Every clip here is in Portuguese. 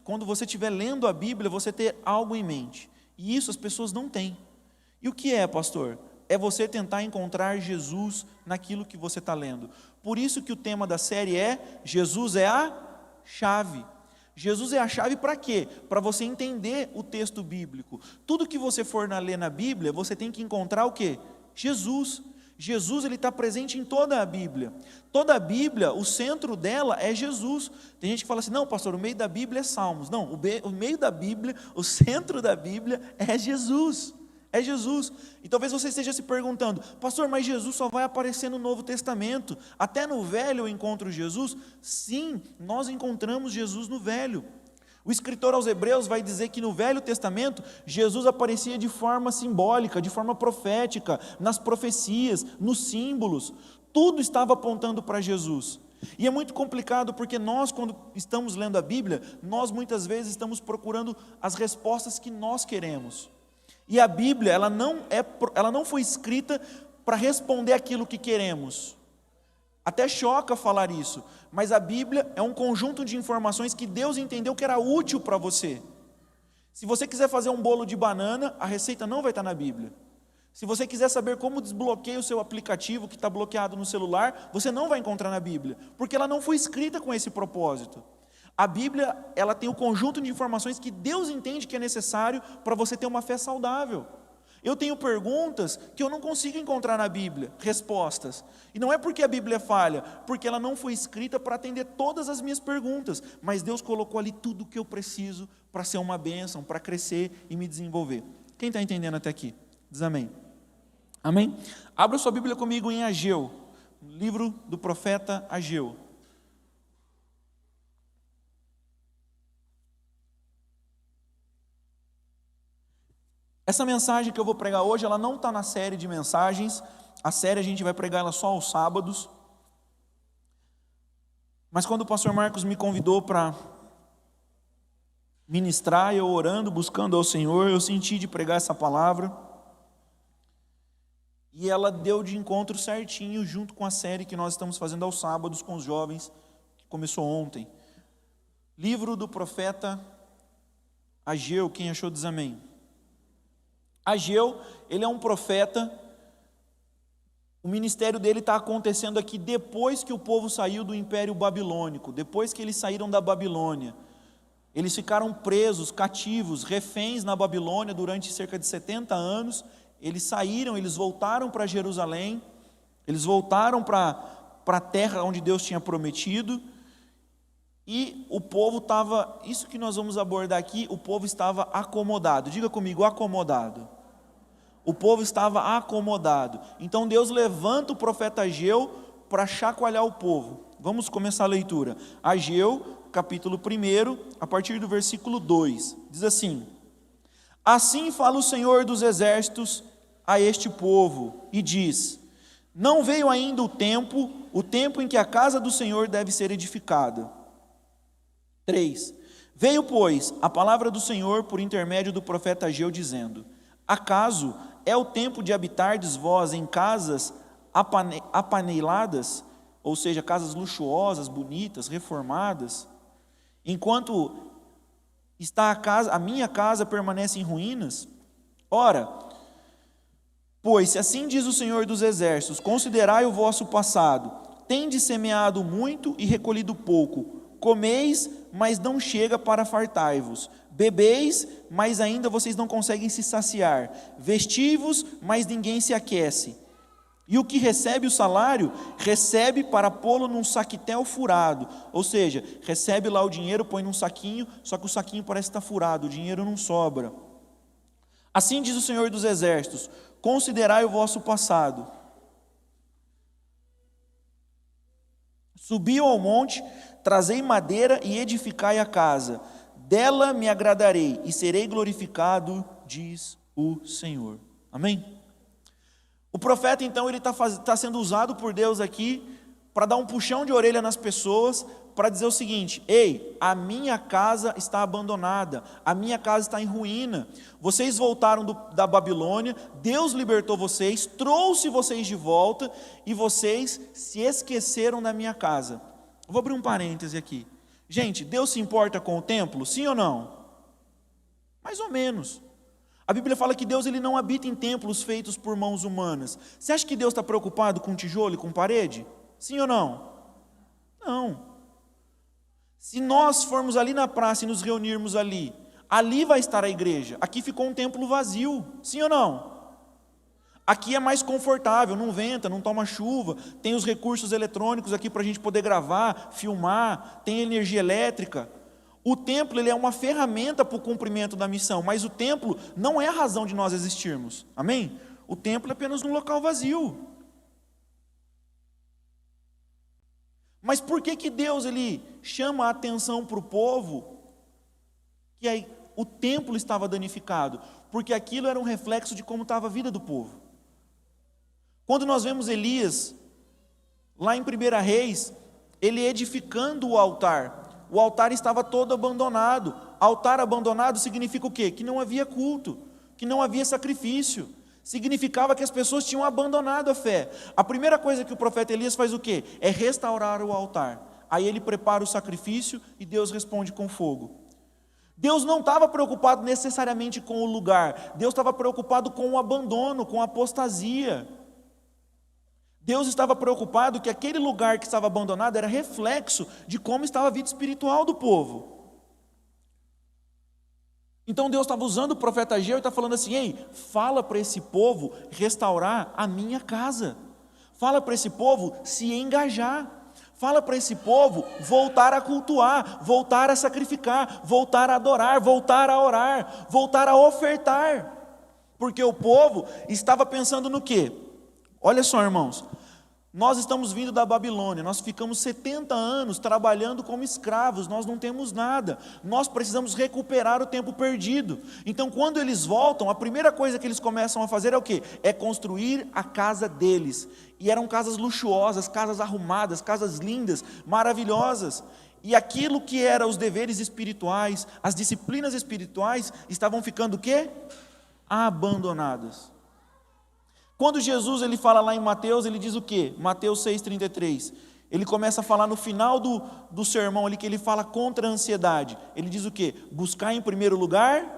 quando você estiver lendo a Bíblia, você ter algo em mente. E isso as pessoas não têm. E o que é, pastor? É você tentar encontrar Jesus naquilo que você está lendo. Por isso que o tema da série é Jesus é a chave. Jesus é a chave para quê? Para você entender o texto bíblico. Tudo que você for ler na Bíblia, você tem que encontrar o quê? Jesus. Jesus, ele está presente em toda a Bíblia. Toda a Bíblia, o centro dela é Jesus. Tem gente que fala assim, não, pastor, o meio da Bíblia é Salmos. Não, o meio da Bíblia, o centro da Bíblia é Jesus. É Jesus. E talvez você esteja se perguntando, pastor, mas Jesus só vai aparecer no Novo Testamento. Até no Velho eu encontro Jesus? Sim, nós encontramos Jesus no Velho. O escritor aos Hebreus vai dizer que no Velho Testamento, Jesus aparecia de forma simbólica, de forma profética, nas profecias, nos símbolos. Tudo estava apontando para Jesus. E é muito complicado porque nós, quando estamos lendo a Bíblia, nós muitas vezes estamos procurando as respostas que nós queremos. E a Bíblia, ela não foi escrita para responder aquilo que queremos. Até choca falar isso, mas a Bíblia é um conjunto de informações que Deus entendeu que era útil para você. Se você quiser fazer um bolo de banana, a receita não vai estar na Bíblia. Se você quiser saber como desbloqueia o seu aplicativo que está bloqueado no celular, você não vai encontrar na Bíblia, porque ela não foi escrita com esse propósito. A Bíblia, ela tem o conjunto de informações que Deus entende que é necessário para você ter uma fé saudável. Eu tenho perguntas que eu não consigo encontrar na Bíblia, respostas. E não é porque a Bíblia é falha, porque ela não foi escrita para atender todas as minhas perguntas, mas Deus colocou ali tudo o que eu preciso para ser uma bênção, para crescer e me desenvolver. Quem está entendendo até aqui? Diz amém. Amém? Abra sua Bíblia comigo em Ageu, livro do profeta Ageu. Essa mensagem que eu vou pregar hoje, ela não está na série de mensagens. A série a gente vai pregar ela só aos sábados. Mas quando o pastor Marcos me convidou para ministrar, eu orando, buscando ao Senhor, eu senti de pregar essa palavra. E ela deu de encontro certinho junto com a série que nós estamos fazendo aos sábados com os jovens, que começou ontem. Livro do profeta Ageu, quem achou diz amém. Ageu, ele é um profeta, o ministério dele está acontecendo aqui depois que o povo saiu do Império Babilônico, depois que eles saíram da Babilônia. Eles ficaram presos, cativos, reféns na Babilônia durante cerca de 70 anos, eles saíram, eles voltaram para Jerusalém, eles voltaram para a terra onde Deus tinha prometido, e o povo estava, isso que nós vamos abordar aqui, o povo estava acomodado. Diga comigo, acomodado. O povo estava acomodado. Então Deus levanta o profeta Ageu para chacoalhar o povo. Vamos começar a leitura. Ageu, capítulo 1, a partir do versículo 2. Diz assim: Assim fala o Senhor dos exércitos a este povo, e diz: Não veio ainda o tempo em que a casa do Senhor deve ser edificada. 3. Veio, pois, a palavra do Senhor por intermédio do profeta Ageu, dizendo: Acaso é o tempo de habitardes vós em casas apaneiladas, ou seja, casas luxuosas, bonitas, reformadas, enquanto está a minha casa permanece em ruínas? Ora, pois, se assim diz o Senhor dos exércitos, considerai o vosso passado, tendes semeado muito e recolhido pouco, comeis, mas não chega para fartai-vos, bebeis, mas ainda vocês não conseguem se saciar, vestivos, mas ninguém se aquece. E o que recebe o salário, recebe para pô-lo num saquitel furado, ou seja, recebe lá o dinheiro, põe num saquinho, só que o saquinho parece estar furado, o dinheiro não sobra. Assim diz o Senhor dos exércitos: considerai o vosso passado. Subiu ao monte, trazei madeira e edificai a casa, dela me agradarei e serei glorificado, diz o Senhor. Amém? O profeta então, ele está sendo usado por Deus aqui para dar um puxão de orelha nas pessoas, para dizer o seguinte: ei, a minha casa está abandonada, a minha casa está em ruína, vocês voltaram da Babilônia, Deus libertou vocês, trouxe vocês de volta, e vocês se esqueceram da minha casa. Vou abrir um parêntese aqui. Gente, Deus se importa com o templo? Sim ou não? Mais ou menos. A Bíblia fala que Deus ele não habita em templos feitos por mãos humanas. Você acha que Deus está preocupado com tijolo e com parede? Sim ou não? Não. Se nós formos ali na praça e nos reunirmos ali, ali vai estar a igreja. Aqui ficou um templo vazio. Sim ou não? Aqui é mais confortável, não venta, não toma chuva, tem os recursos eletrônicos aqui para a gente poder gravar, filmar, tem energia elétrica. O templo ele é uma ferramenta para o cumprimento da missão, mas o templo não é a razão de nós existirmos. Amém? O templo é apenas um local vazio. Mas por que Deus ele chama a atenção para o povo que aí o templo estava danificado? Porque aquilo era um reflexo de como estava a vida do povo. Quando nós vemos Elias, lá em 1 Reis, ele edificando o altar estava todo abandonado. Altar abandonado significa o quê? Que não havia culto, que não havia sacrifício. Significava que as pessoas tinham abandonado a fé. A primeira coisa que o profeta Elias faz o quê? É restaurar o altar. Aí ele prepara o sacrifício e Deus responde com fogo. Deus não estava preocupado necessariamente com o lugar, Deus estava preocupado com o abandono, com a apostasia. Deus estava preocupado que aquele lugar que estava abandonado era reflexo de como estava a vida espiritual do povo. Então Deus estava usando o profeta Ageu e está falando assim: ei, fala para esse povo restaurar a minha casa. Fala para esse povo se engajar. Fala para esse povo voltar a cultuar, voltar a sacrificar, voltar a adorar, voltar a orar, voltar a ofertar. Porque o povo estava pensando no quê? Olha só, irmãos, nós estamos vindo da Babilônia, nós ficamos 70 anos trabalhando como escravos, nós não temos nada, nós precisamos recuperar o tempo perdido. Então quando eles voltam, a primeira coisa que eles começam a fazer é o quê? É construir a casa deles, e eram casas luxuosas, casas arrumadas, casas lindas, maravilhosas, e aquilo que eram os deveres espirituais, as disciplinas espirituais, estavam ficando o quê? Abandonadas. Quando Jesus ele fala lá em Mateus, ele diz o quê? Mateus 6,33. Ele começa a falar no final do sermão ali, que ele fala contra a ansiedade. Ele diz o quê? Buscar em primeiro lugar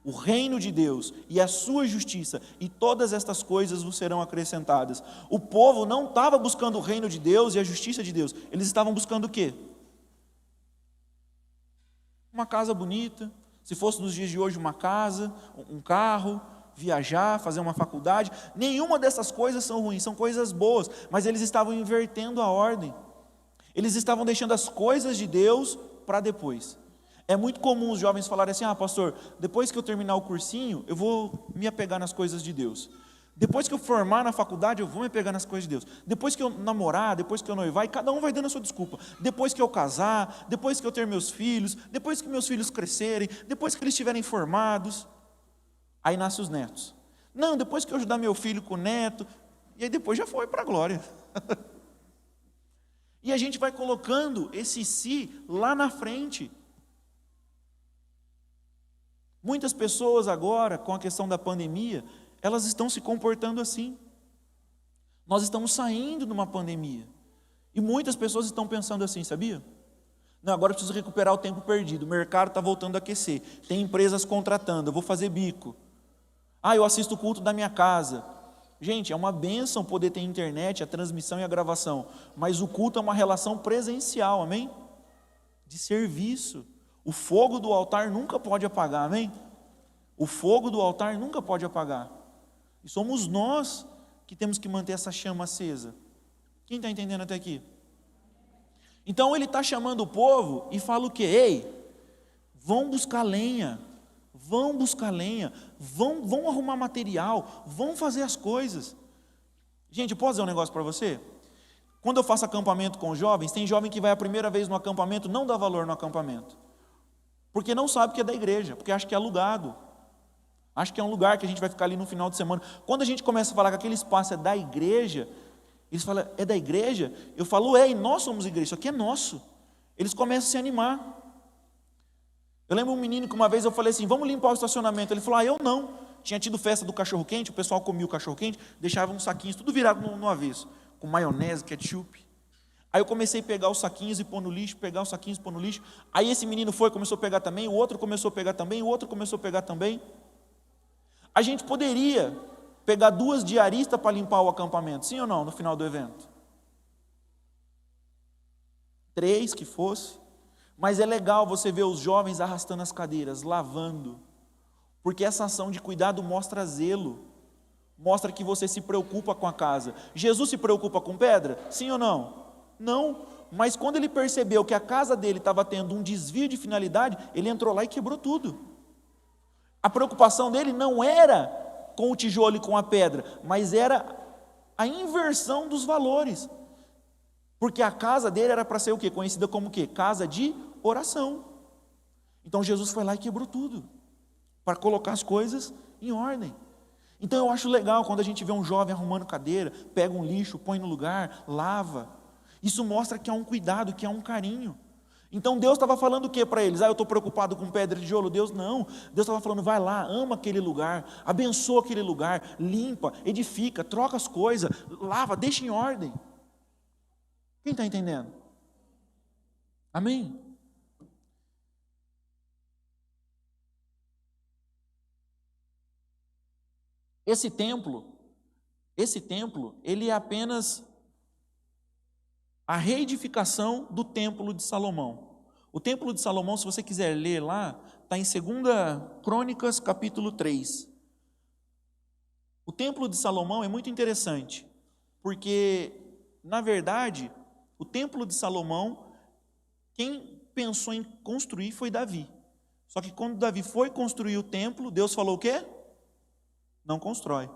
o reino de Deus e a sua justiça, e todas estas coisas vos serão acrescentadas. O povo não estava buscando o reino de Deus e a justiça de Deus. Eles estavam buscando o quê? Uma casa bonita. Se fosse nos dias de hoje, uma casa, um carro, viajar, fazer uma faculdade. Nenhuma dessas coisas são ruins, são coisas boas, mas eles estavam invertendo a ordem. Eles estavam deixando as coisas de Deus para depois. É muito comum os jovens falarem assim: pastor, depois que eu terminar o cursinho, eu vou me apegar nas coisas de Deus. Depois que eu formar na faculdade, eu vou me pegar nas coisas de Deus. Depois que eu namorar, depois que eu noivar, e cada um vai dando a sua desculpa. Depois que eu casar, depois que eu ter meus filhos, depois que meus filhos crescerem, depois que eles estiverem formados. Aí nascem os netos. Não, depois que eu ajudar meu filho com o neto, e aí depois já foi para a glória. E a gente vai colocando esse si lá na frente. Muitas pessoas agora, com a questão da pandemia, elas estão se comportando assim. Nós estamos saindo de uma pandemia. E muitas pessoas estão pensando assim, sabia? Não, agora eu preciso recuperar o tempo perdido, o mercado está voltando a aquecer, tem empresas contratando, eu vou fazer bico. Eu assisto o culto da minha casa. Gente, é uma bênção poder ter internet, a transmissão e a gravação, mas o culto é uma relação presencial, amém? De serviço. O fogo do altar nunca pode apagar, amém? O fogo do altar nunca pode apagar. E somos nós que temos que manter essa chama acesa. Quem está entendendo até aqui? Então ele está chamando o povo e fala o quê? Ei, vão buscar lenha. Vão buscar lenha, vão arrumar material, vão fazer as coisas. Gente, eu posso dizer um negócio para você? Quando eu faço acampamento com jovens, tem jovem que vai a primeira vez no acampamento, não dá valor no acampamento, porque não sabe que é da igreja, porque acha que é alugado, acha que é um lugar que a gente vai ficar ali no final de semana. Quando a gente começa a falar que aquele espaço é da igreja, eles falam: é da igreja? Eu falo: nós somos igreja, isso aqui é nosso. Eles começam a se animar. Eu lembro um menino que uma vez eu falei assim: vamos limpar o estacionamento. Ele falou: eu não. Tinha tido festa do cachorro-quente, o pessoal comia o cachorro-quente, deixava uns saquinhos tudo virado no avesso, com maionese, ketchup. Aí eu comecei a pegar os saquinhos e pôr no lixo, pegar os saquinhos e pôr no lixo. Aí esse menino começou a pegar também, o outro começou a pegar também, o outro começou a pegar também. A gente poderia pegar 2 diaristas para limpar o acampamento, sim ou não, no final do evento? 3 que fosse. Mas é legal você ver os jovens arrastando as cadeiras, lavando. Porque essa ação de cuidado mostra zelo. Mostra que você se preocupa com a casa. Jesus se preocupa com pedra? Sim ou não? Não, mas quando ele percebeu que a casa dele estava tendo um desvio de finalidade, ele entrou lá e quebrou tudo. A preocupação dele não era com o tijolo e com a pedra, mas era a inversão dos valores. Porque a casa dele era para ser o quê? Conhecida como o quê? Casa de oração. Então Jesus foi lá e quebrou tudo, para colocar as coisas em ordem. Então eu acho legal quando a gente vê um jovem arrumando cadeira, pega um lixo, põe no lugar, lava. Isso mostra que há um cuidado, que há um carinho. Então Deus estava falando o que para eles? Eu estou preocupado com pedra de tijolo. Deus não. Deus estava falando, vai lá, ama aquele lugar, abençoa aquele lugar, limpa, edifica, troca as coisas, lava, deixa em ordem. Quem está entendendo? Amém? Esse templo, ele é apenas a reedificação do templo de Salomão. O templo de Salomão, se você quiser ler lá, está em 2 Crônicas, capítulo 3. O templo de Salomão é muito interessante, porque, na verdade, o templo de Salomão, quem pensou em construir foi Davi. Só que quando Davi foi construir o templo, Deus falou o quê? Não constrói.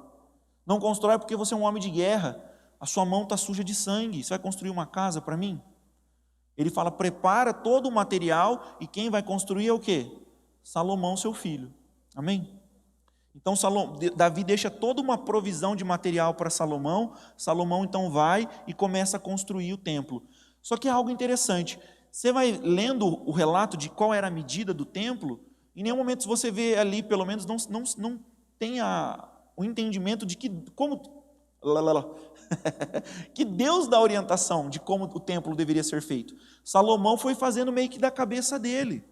Não constrói porque você é um homem de guerra. A sua mão está suja de sangue. Você vai construir uma casa para mim? Ele fala, prepara todo o material e quem vai construir é o quê? Salomão, seu filho. Amém? Então Davi deixa toda uma provisão de material para Salomão. Salomão então vai e começa a construir o templo. Só que é algo interessante. Você vai lendo o relato de qual era a medida do templo, em nenhum momento você vê ali, pelo menos não tem o entendimento de que que Deus dá orientação de como o templo deveria ser feito. Salomão foi fazendo meio que da cabeça dele.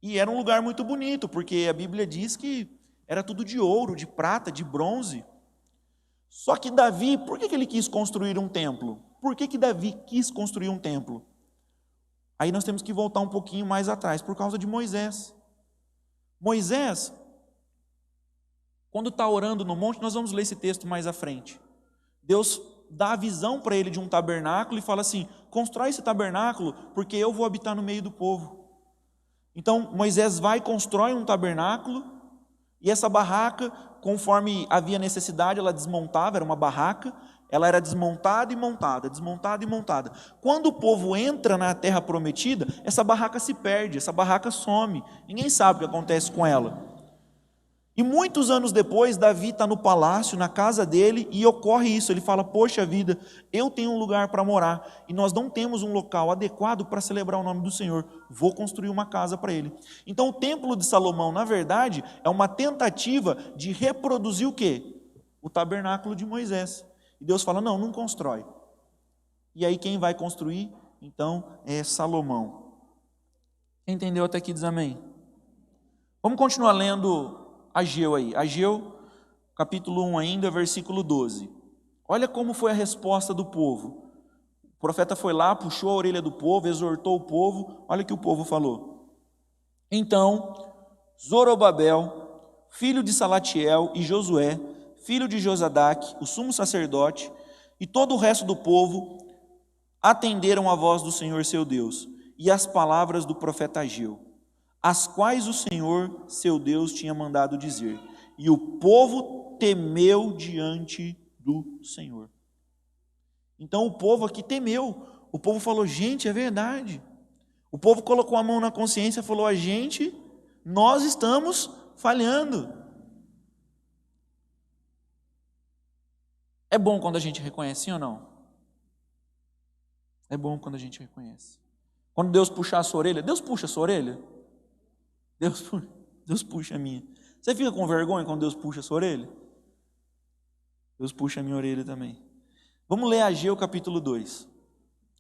E era um lugar muito bonito, porque a Bíblia diz que era tudo de ouro, de prata, de bronze. Só que Davi, por que ele quis construir um templo? Por que Davi quis construir um templo? Aí nós temos que voltar um pouquinho mais atrás, por causa de Moisés. Moisés, quando está orando no monte, nós vamos ler esse texto mais à frente. Deus dá a visão para ele de um tabernáculo e fala assim, constrói esse tabernáculo, porque eu vou habitar no meio do povo. Então Moisés vai e constrói um tabernáculo, e essa barraca, conforme havia necessidade, ela desmontava, era uma barraca, ela era desmontada e montada, desmontada e montada. Quando o povo entra na terra prometida, essa barraca se perde, essa barraca some, ninguém sabe o que acontece com ela. E muitos anos depois, Davi está no palácio, na casa dele, e ocorre isso, ele fala, poxa vida, eu tenho um lugar para morar, e nós não temos um local adequado para celebrar o nome do Senhor, vou construir uma casa para ele. Então o templo de Salomão, na verdade, é uma tentativa de reproduzir o quê? O tabernáculo de Moisés. E Deus fala, não constrói. E aí quem vai construir, então, é Salomão. Quem entendeu até aqui diz amém? Vamos continuar lendo Ageu aí. Ageu, capítulo 1 ainda, versículo 12. Olha como foi a resposta do povo. O profeta foi lá, puxou a orelha do povo, exortou o povo. Olha o que o povo falou. Então, Zorobabel, filho de Salatiel, e Josué, filho de Josadaque, o sumo sacerdote, e todo o resto do povo atenderam a voz do Senhor seu Deus e as palavras do profeta Ageu, as quais o Senhor seu Deus tinha mandado dizer. E o povo temeu diante do Senhor. Então o povo aqui temeu. O povo falou, gente, é verdade. O povo colocou a mão na consciência e falou, nós estamos falhando. É bom quando a gente reconhece, sim ou não? É bom quando a gente reconhece. Quando Deus puxar a sua orelha, Deus puxa a sua orelha? Deus puxa a minha. Você fica com vergonha quando Deus puxa a sua orelha? Deus puxa a minha orelha também. Vamos ler Ageu capítulo 2.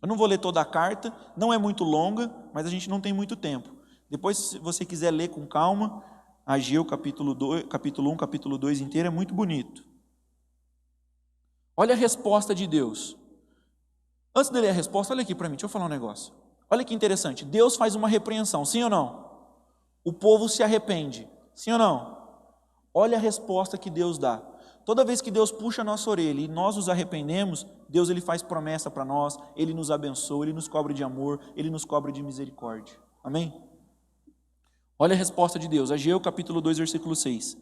Eu não vou ler toda a carta, não é muito longa, mas a gente não tem muito tempo. Depois, se você quiser ler com calma, Ageu capítulo 1, capítulo 2 inteiro, é muito bonito. Olha a resposta de Deus. Antes de ler a resposta, olha aqui para mim, deixa eu falar um negócio. Olha que interessante, Deus faz uma repreensão, sim ou não? O povo se arrepende, sim ou não? Olha a resposta que Deus dá. Toda vez que Deus puxa a nossa orelha e nós nos arrependemos, Deus ele faz promessa para nós, Ele nos abençoa, Ele nos cobre de amor, Ele nos cobre de misericórdia. Amém? Olha a resposta de Deus, Ageu capítulo 2, versículo 6.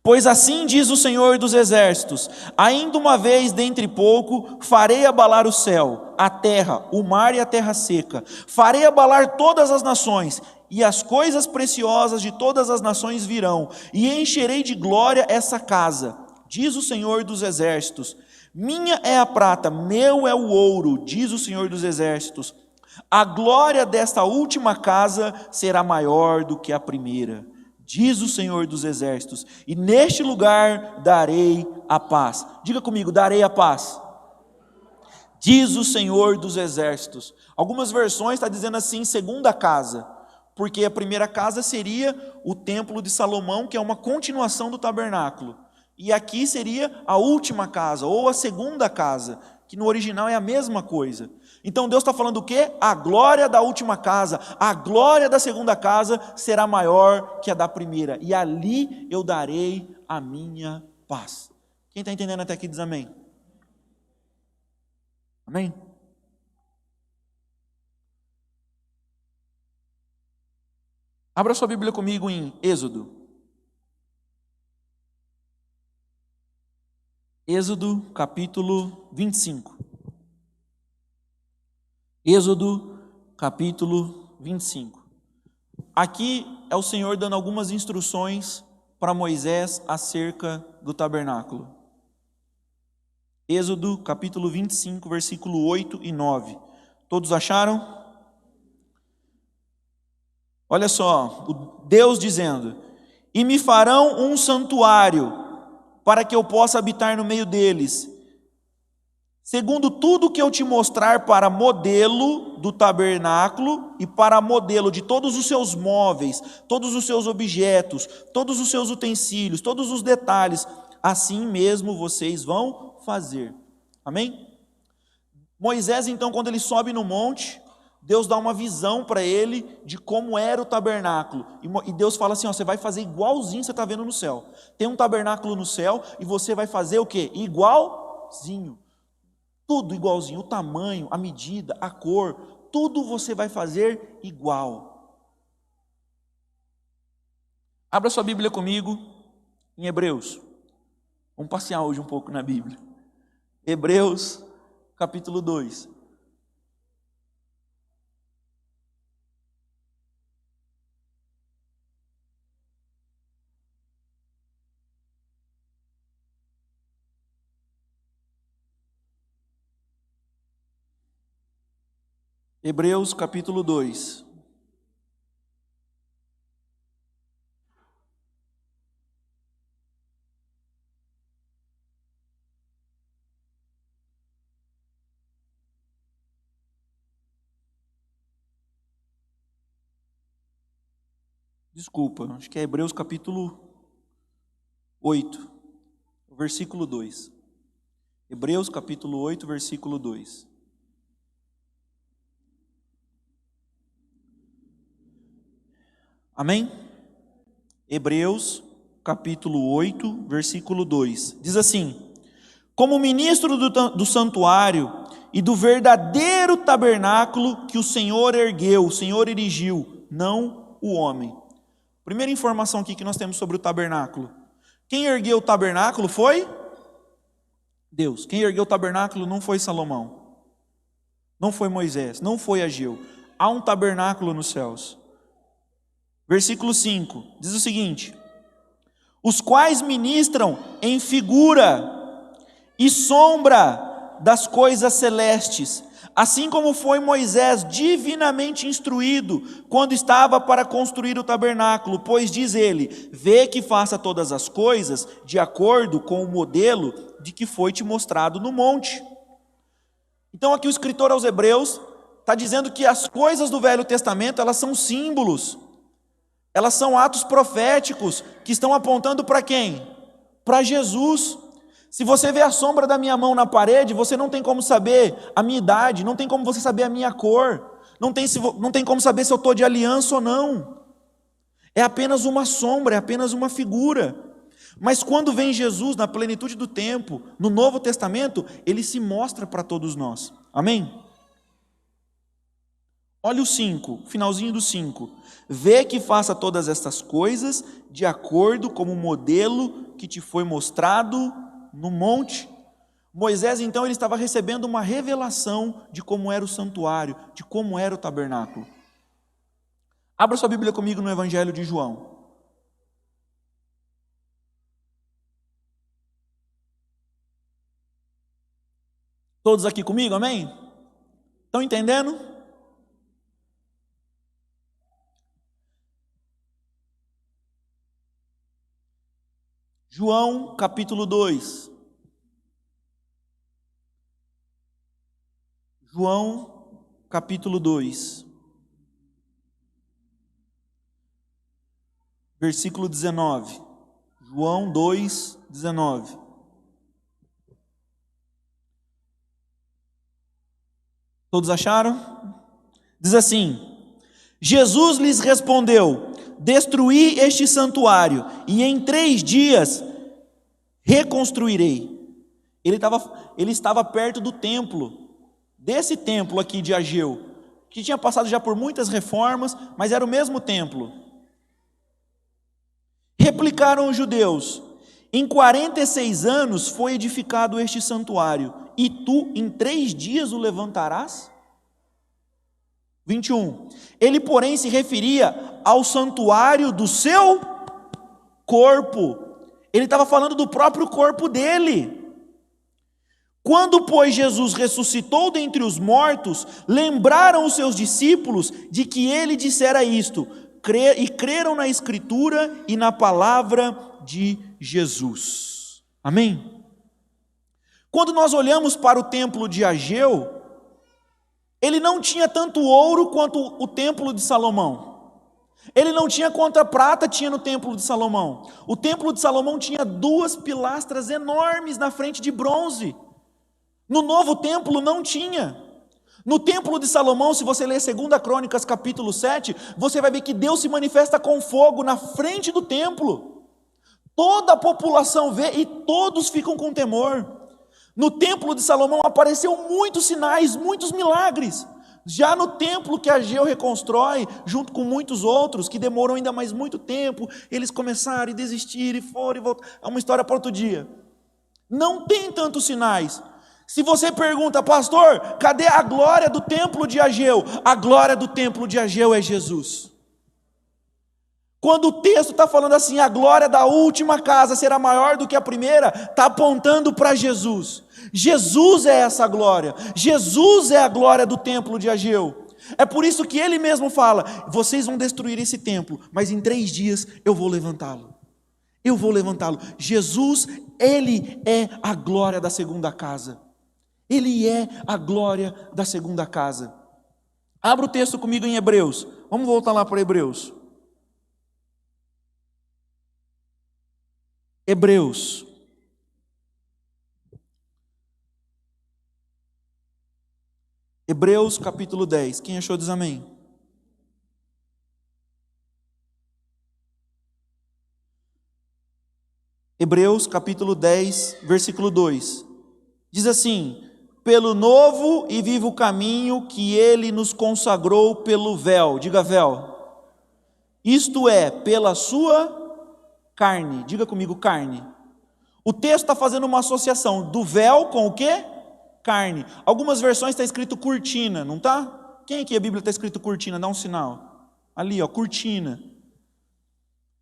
Pois assim diz o Senhor dos Exércitos, ainda uma vez dentre pouco, farei abalar o céu, a terra, o mar e a terra seca, farei abalar todas as nações, e as coisas preciosas de todas as nações virão, e encherei de glória essa casa, diz o Senhor dos Exércitos. Minha é a prata, meu é o ouro, diz o Senhor dos Exércitos. A glória desta última casa será maior do que a primeira, diz o Senhor dos Exércitos, e neste lugar darei a paz. Diga comigo, darei a paz. Diz o Senhor dos Exércitos. Algumas versões estão dizendo assim, segunda casa, porque a primeira casa seria o templo de Salomão, que é uma continuação do tabernáculo. E aqui seria a última casa, ou a segunda casa, que no original é a mesma coisa. Então Deus está falando o quê? A glória da última casa, a glória da segunda casa será maior que a da primeira, e ali eu darei a minha paz. Quem está entendendo até aqui diz amém. Amém? Abra sua Bíblia comigo em Êxodo. Êxodo capítulo 25. Êxodo capítulo 25. Aqui é o Senhor dando algumas instruções para Moisés acerca do tabernáculo. Êxodo capítulo 25, versículo 8 e 9. Todos acharam? Olha só, Deus dizendo: e me farão um santuário, para que eu possa habitar no meio deles, segundo tudo que eu te mostrar para modelo do tabernáculo e para modelo de todos os seus móveis, todos os seus objetos, todos os seus utensílios, todos os detalhes, assim mesmo vocês vão fazer. Amém? Moisés, então, quando ele sobe no monte, Deus dá uma visão para ele de como era o tabernáculo. E Deus fala assim, ó, você vai fazer igualzinho você está vendo no céu. Tem um tabernáculo no céu e você vai fazer o quê? Igualzinho. Tudo igualzinho, o tamanho, a medida, a cor, tudo você vai fazer igual. Abra sua Bíblia comigo em Hebreus. Vamos passear hoje um pouco na Bíblia. Hebreus capítulo 2. Hebreus capítulo 2. Desculpa, acho que é Hebreus capítulo 8, versículo 2. Hebreus capítulo 8, versículo 2. Amém? Hebreus capítulo 8, versículo 2. Diz assim: como ministro do santuário e do verdadeiro tabernáculo que o Senhor ergueu, o Senhor erigiu, não o homem. Primeira informação aqui que nós temos sobre o tabernáculo. Quem ergueu o tabernáculo foi Deus. Quem ergueu o tabernáculo não foi Salomão, não foi Moisés, não foi Ageu. Há um tabernáculo nos céus. Versículo 5, diz o seguinte: os quais ministram em figura e sombra das coisas celestes, assim como foi Moisés divinamente instruído quando estava para construir o tabernáculo, pois diz ele: vê que faça todas as coisas de acordo com o modelo de que foi te mostrado no monte. Então aqui o escritor aos Hebreus está dizendo que as coisas do Velho Testamento, elas são símbolos, elas são atos proféticos, que estão apontando para quem? Para Jesus. Se você vê a sombra da minha mão na parede, você não tem como saber a minha idade, não tem como você saber a minha cor, não tem como saber se eu estou de aliança ou não. É apenas uma sombra, é apenas uma figura. Mas quando vem Jesus na plenitude do tempo, no Novo Testamento, ele se mostra para todos nós. Amém? Olha o 5, finalzinho do 5. Vê que faça todas estas coisas de acordo com o modelo que te foi mostrado no monte. Moisés, então, ele estava recebendo uma revelação de como era o santuário, de como era o tabernáculo. Abra sua Bíblia comigo no Evangelho de João. Todos aqui comigo, amém? Estão entendendo? João capítulo 2. João capítulo 2. Versículo 19. João 2, 19. Todos acharam? Diz assim: Jesus lhes respondeu: destruí este santuário, e em 3 dias reconstruirei. Ele estava perto do templo, desse templo aqui de Ageu, que tinha passado já por muitas reformas, mas era o mesmo templo. Replicaram os judeus: em 46 anos foi edificado este santuário, e tu em 3 dias o levantarás? 21. Ele, porém, se referia ao santuário do seu corpo. Ele estava falando do próprio corpo dele. Quando, pois, Jesus ressuscitou dentre os mortos, lembraram os seus discípulos de que ele dissera isto, e creram na Escritura e na palavra de Jesus. Amém? Quando nós olhamos para o templo de Ageu, ele não tinha tanto ouro quanto o templo de Salomão. Ele não tinha quanto a prata tinha no templo de Salomão. O templo de Salomão tinha 2 pilastras enormes na frente de bronze. No novo templo não tinha. No templo de Salomão, se você ler 2 Crônicas capítulo 7, você vai ver que Deus se manifesta com fogo na frente do templo. Toda a população vê e todos ficam com temor. No templo de Salomão apareceu muitos sinais, muitos milagres. Já no templo que Ageu reconstrói, junto com muitos outros, que demoram ainda mais muito tempo, eles começaram e desistiram, e foram e voltaram. É uma história para outro dia. Não tem tantos sinais. Se você pergunta, pastor, cadê a glória do templo de Ageu? A glória do templo de Ageu é Jesus. Quando o texto está falando assim, a glória da última casa será maior do que a primeira, está apontando para Jesus. Jesus é essa glória. Jesus é a glória do templo de Ageu. É por isso que ele mesmo fala, vocês vão destruir esse templo, mas em 3 dias eu vou levantá-lo. Eu vou levantá-lo. Jesus, ele é a glória da segunda casa. Ele é a glória da segunda casa. Abra o texto comigo em Hebreus. Vamos voltar lá para Hebreus. Hebreus. Hebreus capítulo 10. Quem achou diz amém. Hebreus capítulo 10, versículo 2. Diz assim: pelo novo e vivo caminho que ele nos consagrou pelo véu. Diga véu. Isto é, pela sua carne. Diga comigo, carne. O texto está fazendo uma associação do véu com o quê? Carne. Algumas versões está escrito cortina, não está? Quem aqui a Bíblia está escrito cortina? Dá um sinal. Ali, ó, cortina.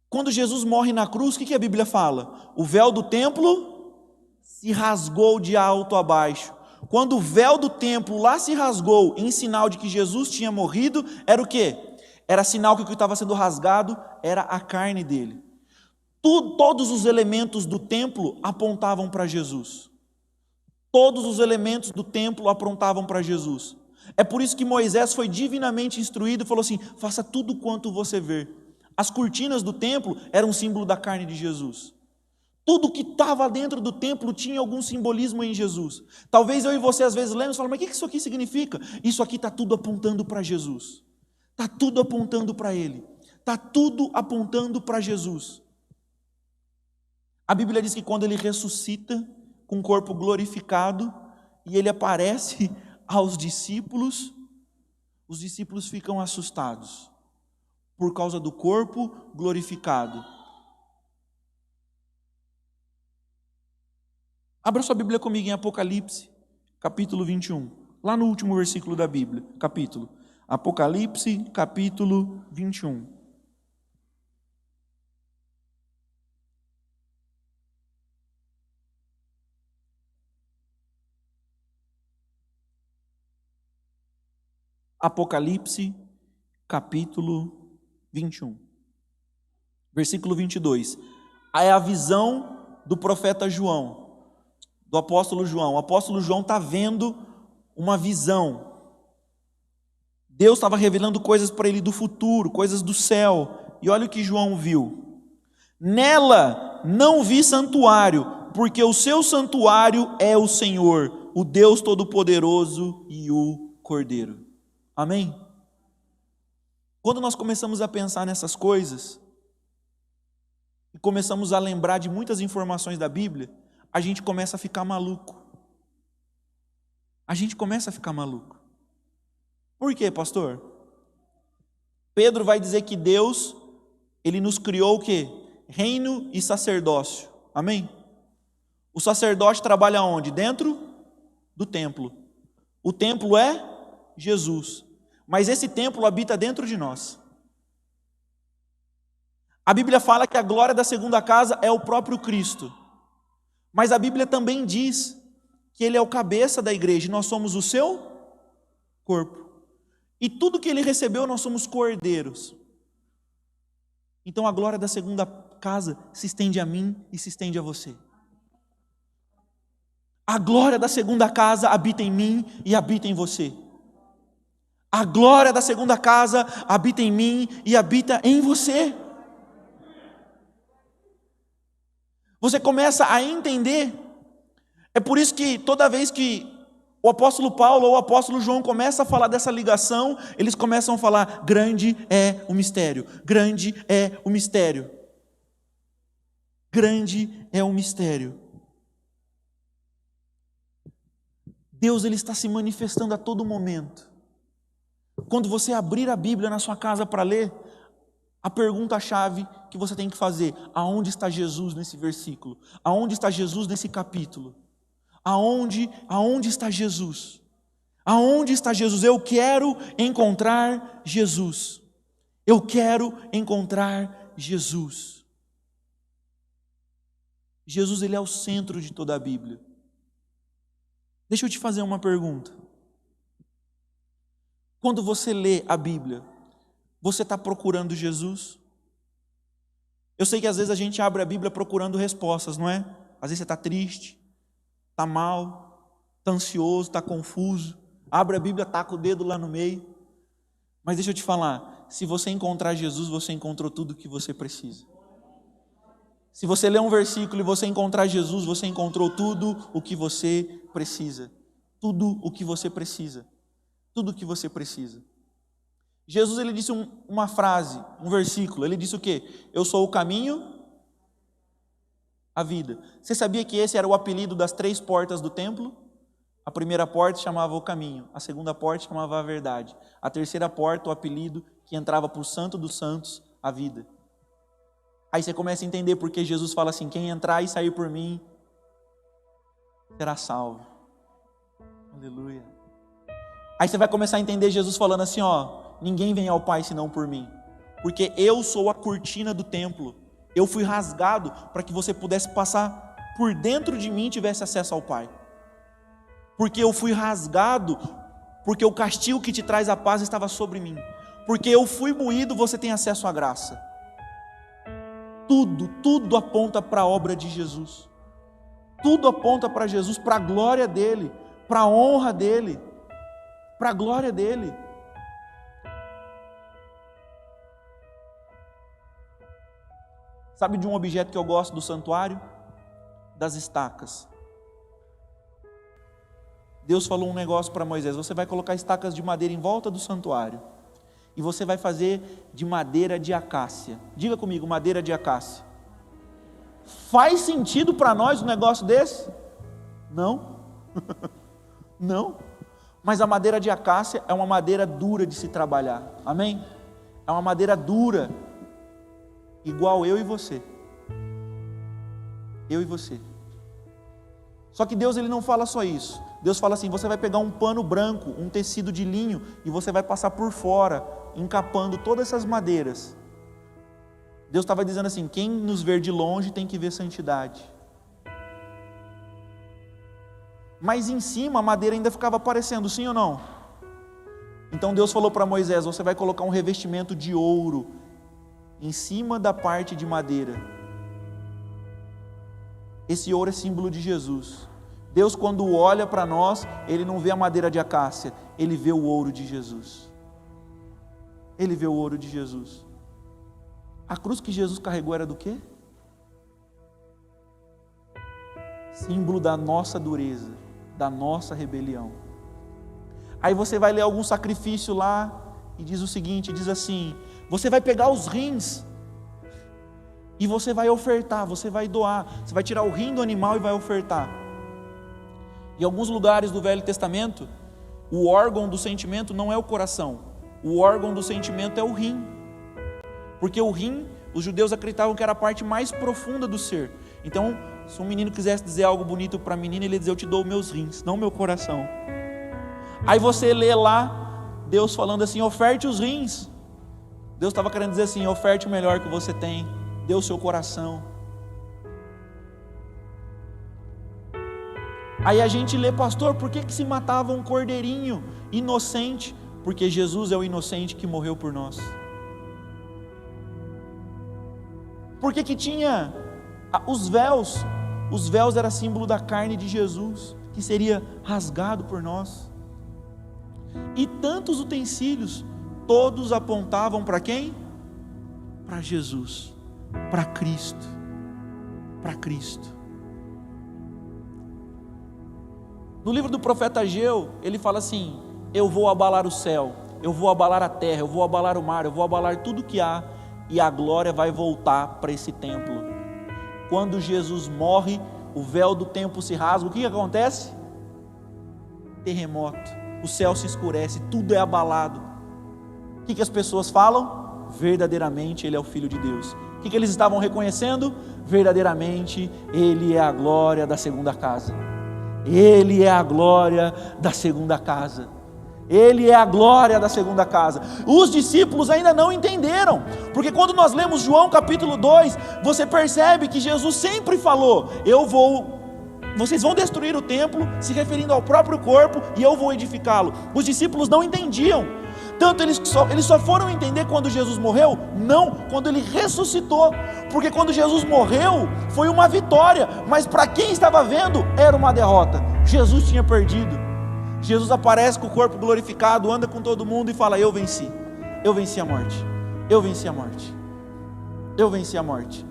Quando Jesus morre na cruz, o que a Bíblia fala? O véu do templo se rasgou de alto a baixo. Quando o véu do templo lá se rasgou, em sinal de que Jesus tinha morrido, era o quê? Era sinal que o que estava sendo rasgado era a carne dele. Todos os elementos do templo apontavam para Jesus. Todos os elementos do templo aprontavam para Jesus. É por isso que Moisés foi divinamente instruído e falou assim: faça tudo quanto você ver. As cortinas do templo eram um símbolo da carne de Jesus. Tudo que estava dentro do templo tinha algum simbolismo em Jesus. Talvez eu e você às vezes lemos e falamos: mas o que isso aqui significa? Isso aqui está tudo apontando para Jesus. Está tudo apontando para Ele. Está tudo apontando para Jesus. A Bíblia diz que quando Ele ressuscita com o corpo glorificado e Ele aparece aos discípulos, os discípulos ficam assustados por causa do corpo glorificado. Abra sua Bíblia comigo em Apocalipse, capítulo 21. Lá no último versículo da Bíblia, capítulo. Apocalipse, capítulo 21. Apocalipse, capítulo 21. Versículo 22. É a visão do profeta João. Do apóstolo João. O apóstolo João está vendo uma visão. Deus estava revelando coisas para ele do futuro, coisas do céu. E olha o que João viu. Nela não vi santuário, porque o seu santuário é o Senhor, o Deus Todo-Poderoso e o Cordeiro. Amém? Quando nós começamos a pensar nessas coisas, e começamos a lembrar de muitas informações da Bíblia, a gente começa a ficar maluco. A gente começa a ficar maluco. Por quê, pastor? Pedro vai dizer que Deus, Ele nos criou o quê? Reino e sacerdócio. Amém? O sacerdote trabalha onde? Dentro do templo. O templo é Jesus. Mas esse templo habita dentro de nós. A Bíblia fala que a glória da segunda casa é o próprio Cristo. Mas a Bíblia também diz que Ele é o cabeça da igreja e nós somos o seu corpo. E tudo que Ele recebeu nós somos cordeiros. Então a glória da segunda casa se estende a mim e se estende a você. A glória da segunda casa habita em mim e habita em você. A glória da segunda casa habita em mim e habita em você. Você começa a entender. É por isso que toda vez que o apóstolo Paulo ou o apóstolo João começa a falar dessa ligação, eles começam a falar: grande é o mistério, grande é o mistério. Grande é o mistério. Deus, Ele está se manifestando a todo momento. Quando você abrir a Bíblia na sua casa para ler, a pergunta-chave que você tem que fazer: aonde está Jesus nesse versículo? Aonde está Jesus nesse capítulo? Aonde está Jesus? Aonde está Jesus? Eu quero encontrar Jesus. Eu quero encontrar Jesus. Jesus, Ele é o centro de toda a Bíblia. Deixa eu te fazer uma pergunta. Quando você lê a Bíblia, você está procurando Jesus? Eu sei que às vezes a gente abre a Bíblia procurando respostas, não é? Às vezes você está triste, está mal, está ansioso, está confuso. Abre a Bíblia, taca o dedo lá no meio. Mas deixa eu te falar, se você encontrar Jesus, você encontrou tudo o que você precisa. Se você ler um versículo e você encontrar Jesus, você encontrou tudo o que você precisa. Tudo o que você precisa. Tudo o que você precisa. Jesus, Ele disse uma frase, um versículo. Ele disse o quê? Eu sou o caminho, a vida. Você sabia que esse era o apelido das 3 portas do templo? A primeira porta chamava o caminho, a segunda porta chamava a verdade, a terceira porta, o apelido que entrava para o santo dos santos, a vida. Aí você começa a entender porque Jesus fala assim: quem entrar e sair por mim será salvo. Aleluia. Aí você vai começar a entender Jesus falando assim: ó, ninguém vem ao Pai senão por mim, porque eu sou a cortina do templo. Eu fui rasgado para que você pudesse passar por dentro de mim e tivesse acesso ao Pai. Porque eu fui rasgado, porque o castigo que te traz a paz estava sobre mim. Porque eu fui moído, você tem acesso à graça. Tudo aponta para a obra de Jesus. Tudo aponta para Jesus, para a glória dele, para a honra dele, para a glória dele. Sabe de um objeto que eu gosto do santuário? Das estacas. Deus falou um negócio para Moisés: você vai colocar estacas de madeira em volta do santuário, e você vai fazer de madeira de acácia. Diga comigo, madeira de acácia. Faz sentido para nós um negócio desse? Não. Não. Mas a madeira de acácia é uma madeira dura de se trabalhar. Amém? É uma madeira dura, igual eu e você. Eu e você. Só que Deus, ele não fala só isso. Deus fala assim: você vai pegar um pano branco, um tecido de linho, e você vai passar por fora, encapando todas essas madeiras. Deus estava dizendo assim: quem nos ver de longe tem que ver santidade. Mas em cima a madeira ainda ficava aparecendo, sim ou não? Então Deus falou para Moisés: você vai colocar um revestimento de ouro em cima da parte de madeira. Esse ouro é símbolo de Jesus. Deus, quando olha para nós, Ele não vê a madeira de acácia, Ele vê o ouro de Jesus. Ele vê o ouro de Jesus. A cruz que Jesus carregou era do quê? Símbolo da nossa dureza, da nossa rebelião. Aí você vai ler algum sacrifício lá e diz o seguinte, diz assim: você vai pegar os rins e você vai ofertar, você vai doar, você vai tirar o rim do animal e vai ofertar. Em alguns lugares do Velho Testamento, o órgão do sentimento não é o coração, o órgão do sentimento é o rim, porque o rim, os judeus acreditavam que era a parte mais profunda do ser. Então, se um menino quisesse dizer algo bonito para a menina, ele ia dizer: eu te dou meus rins, não meu coração. Aí você lê lá, Deus falando assim: oferte os rins. Deus estava querendo dizer assim: oferte o melhor que você tem, dê o seu coração. Aí a gente lê: pastor, por que se matava um cordeirinho inocente? Porque Jesus é o inocente que morreu por nós. Por que tinha os véus? Os véus era símbolo da carne de Jesus, que seria rasgado por nós. E tantos utensílios, todos apontavam para quem? Para Jesus, para Cristo, para Cristo. No livro do profeta Ageu, ele fala assim: eu vou abalar o céu, eu vou abalar a terra, eu vou abalar o mar, eu vou abalar tudo que há, e a glória vai voltar para esse templo. Quando Jesus morre, o véu do templo se rasga, o que acontece? Terremoto, o céu se escurece, tudo é abalado. O que as pessoas falam? Verdadeiramente Ele é o Filho de Deus. O que eles estavam reconhecendo? Verdadeiramente Ele é a glória da segunda casa. Ele é a glória da segunda casa. Ele é a glória da segunda casa. Os discípulos ainda não entenderam, porque quando nós lemos João capítulo 2, você percebe que Jesus sempre falou: vocês vão destruir o templo, se referindo ao próprio corpo, e eu vou edificá-lo. Os discípulos não entendiam, tanto eles só foram entender quando Jesus morreu? Não, quando Ele ressuscitou, porque quando Jesus morreu, foi uma vitória, mas para quem estava vendo, era uma derrota. Jesus tinha perdido. Jesus aparece com o corpo glorificado, anda com todo mundo e fala: eu venci a morte, eu venci a morte, eu venci a morte.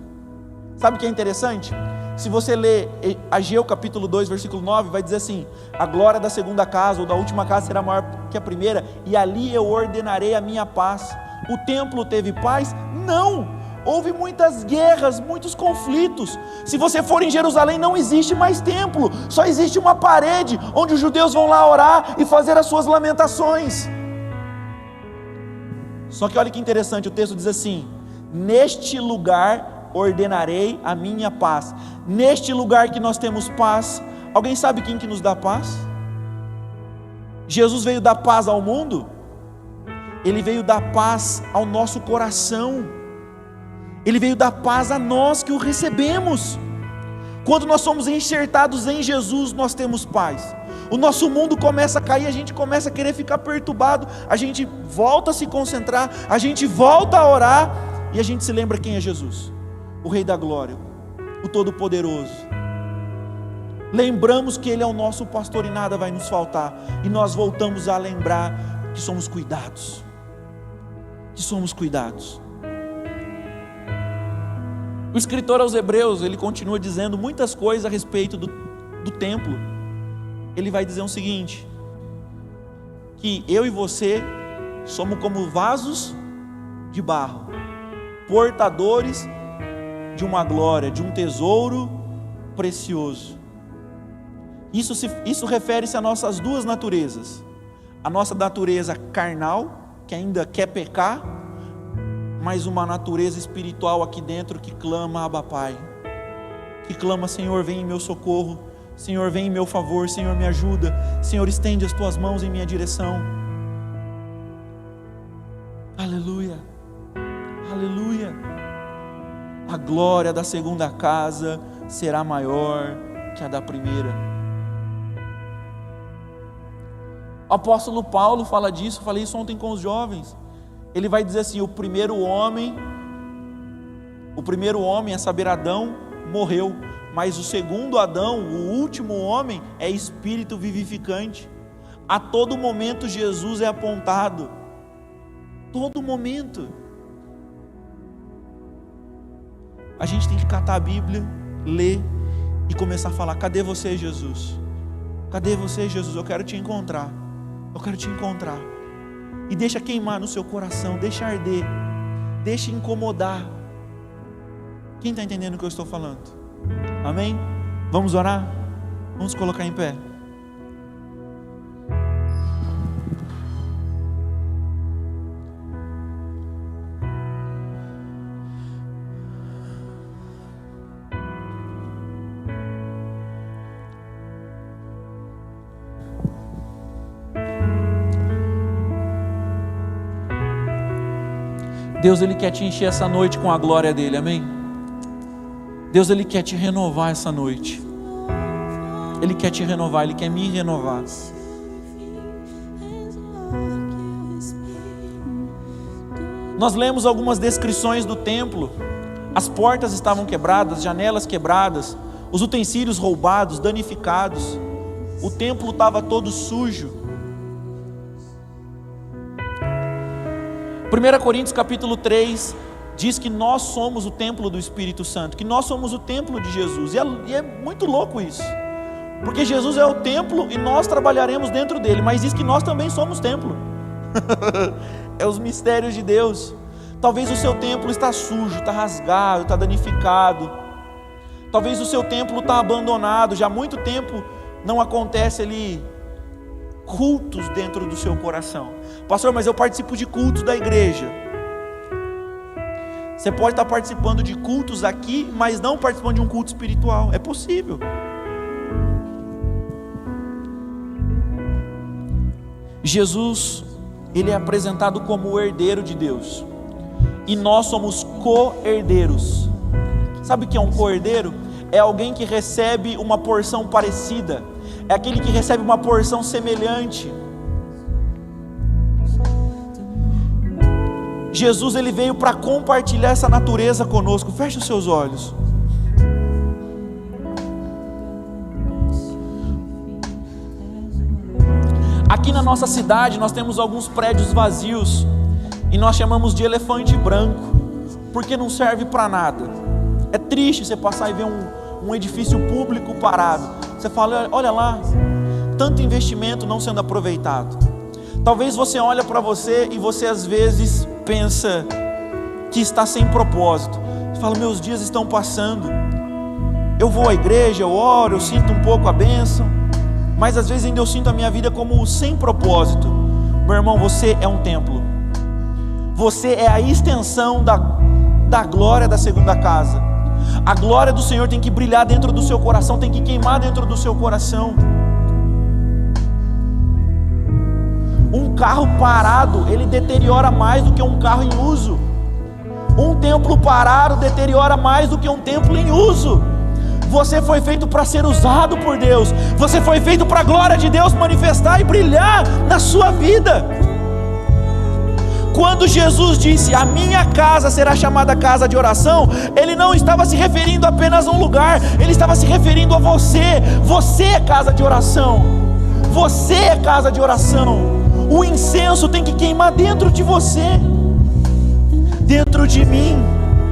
Sabe o que é interessante? Se você ler Ageu capítulo 2, versículo 9, vai dizer assim: a glória da segunda casa ou da última casa será maior que a primeira, e ali eu ordenarei a minha paz. O templo teve paz? Não! Houve muitas guerras, muitos conflitos. Se você for em Jerusalém, não existe mais templo, só existe uma parede, onde os judeus vão lá orar e fazer as suas lamentações. Só que olha que interessante, o texto diz assim: neste lugar ordenarei a minha paz. Neste lugar que nós temos paz, alguém sabe quem que nos dá paz? Jesus veio dar paz ao mundo? Ele veio dar paz ao nosso coração. Ele veio dar paz a nós que o recebemos. Quando nós somos enxertados em Jesus, nós temos paz. O nosso mundo começa a cair, a gente começa a querer ficar perturbado, a gente volta a se concentrar, a gente volta a orar, e a gente se lembra quem é Jesus: o Rei da Glória, o Todo-Poderoso, lembramos que Ele é o nosso pastor e nada vai nos faltar, e nós voltamos a lembrar que somos cuidados, O escritor aos Hebreus, ele continua dizendo muitas coisas a respeito do templo. Ele vai dizer o seguinte, que eu e você somos como vasos de barro, portadores de uma glória, de um tesouro precioso. Isso refere-se a nossas duas naturezas, a nossa natureza carnal, que ainda quer pecar, mas uma natureza espiritual aqui dentro que clama, Abba Pai, que clama, Senhor, vem em meu socorro, Senhor, vem em meu favor, Senhor, me ajuda, Senhor, estende as tuas mãos em minha direção. Aleluia, aleluia. A glória da segunda casa será maior que a da primeira. O apóstolo Paulo fala disso, eu falei isso ontem com os jovens. Ele vai dizer assim, o primeiro homem, a saber, Adão, morreu, mas o segundo Adão, o último homem, é espírito vivificante. A todo momento Jesus é apontado, todo momento. A gente tem que catar a Bíblia, ler e começar a falar, cadê você, Jesus? Cadê você, Jesus? Eu quero te encontrar, e deixa queimar no seu coração, deixa arder, deixa incomodar. Quem está entendendo o que eu estou falando? Amém? Vamos orar? Vamos colocar em pé. Deus, Ele quer te encher essa noite com a glória dEle, amém? Deus, Ele quer te renovar essa noite. Ele quer te renovar, Ele quer me renovar. Nós lemos algumas descrições do templo. As portas estavam quebradas, janelas quebradas, os utensílios roubados, danificados. O templo estava todo sujo. 1 Coríntios capítulo 3 diz que nós somos o templo do Espírito Santo, que nós somos o templo de Jesus, e é muito louco isso, porque Jesus é o templo e nós trabalharemos dentro dele, mas diz que nós também somos templo. É os mistérios de Deus. Talvez o seu templo está sujo, está rasgado, está danificado, talvez o seu templo está abandonado, já há muito tempo não acontece ali cultos dentro do seu coração. Pastor, mas eu participo de cultos da igreja. Você pode estar participando de cultos aqui, mas não participando de um culto espiritual. É possível. Jesus, Ele é apresentado como o herdeiro de Deus, e nós somos co-herdeiros. Sabe o que é um co-herdeiro? É alguém que recebe uma porção parecida, é aquele que recebe uma porção semelhante. Jesus, Ele veio para compartilhar essa natureza conosco. Feche os seus olhos. Aqui na nossa cidade nós temos alguns prédios vazios, e nós chamamos de elefante branco, porque não serve para nada. É triste você passar e ver um edifício público parado. Você fala, olha lá, tanto investimento não sendo aproveitado. Talvez você olhe para você e você às vezes pensa que está sem propósito. Você fala, meus dias estão passando, eu vou à igreja, eu oro, eu sinto um pouco a bênção, mas às vezes ainda eu sinto a minha vida como sem propósito. Meu irmão, você é um templo. Você é a extensão da glória da segunda casa. A glória do Senhor tem que brilhar dentro do seu coração, tem que queimar dentro do seu coração. Um carro parado, ele deteriora mais do que um carro em uso. Um templo parado deteriora mais do que um templo em uso. Você foi feito para ser usado por Deus. Você foi feito para a glória de Deus manifestar e brilhar na sua vida. Quando Jesus disse, a minha casa será chamada casa de oração, Ele não estava se referindo apenas a um lugar, Ele estava se referindo a você. Você é casa de oração. Você é casa de oração. O incenso tem que queimar dentro de você, dentro de mim.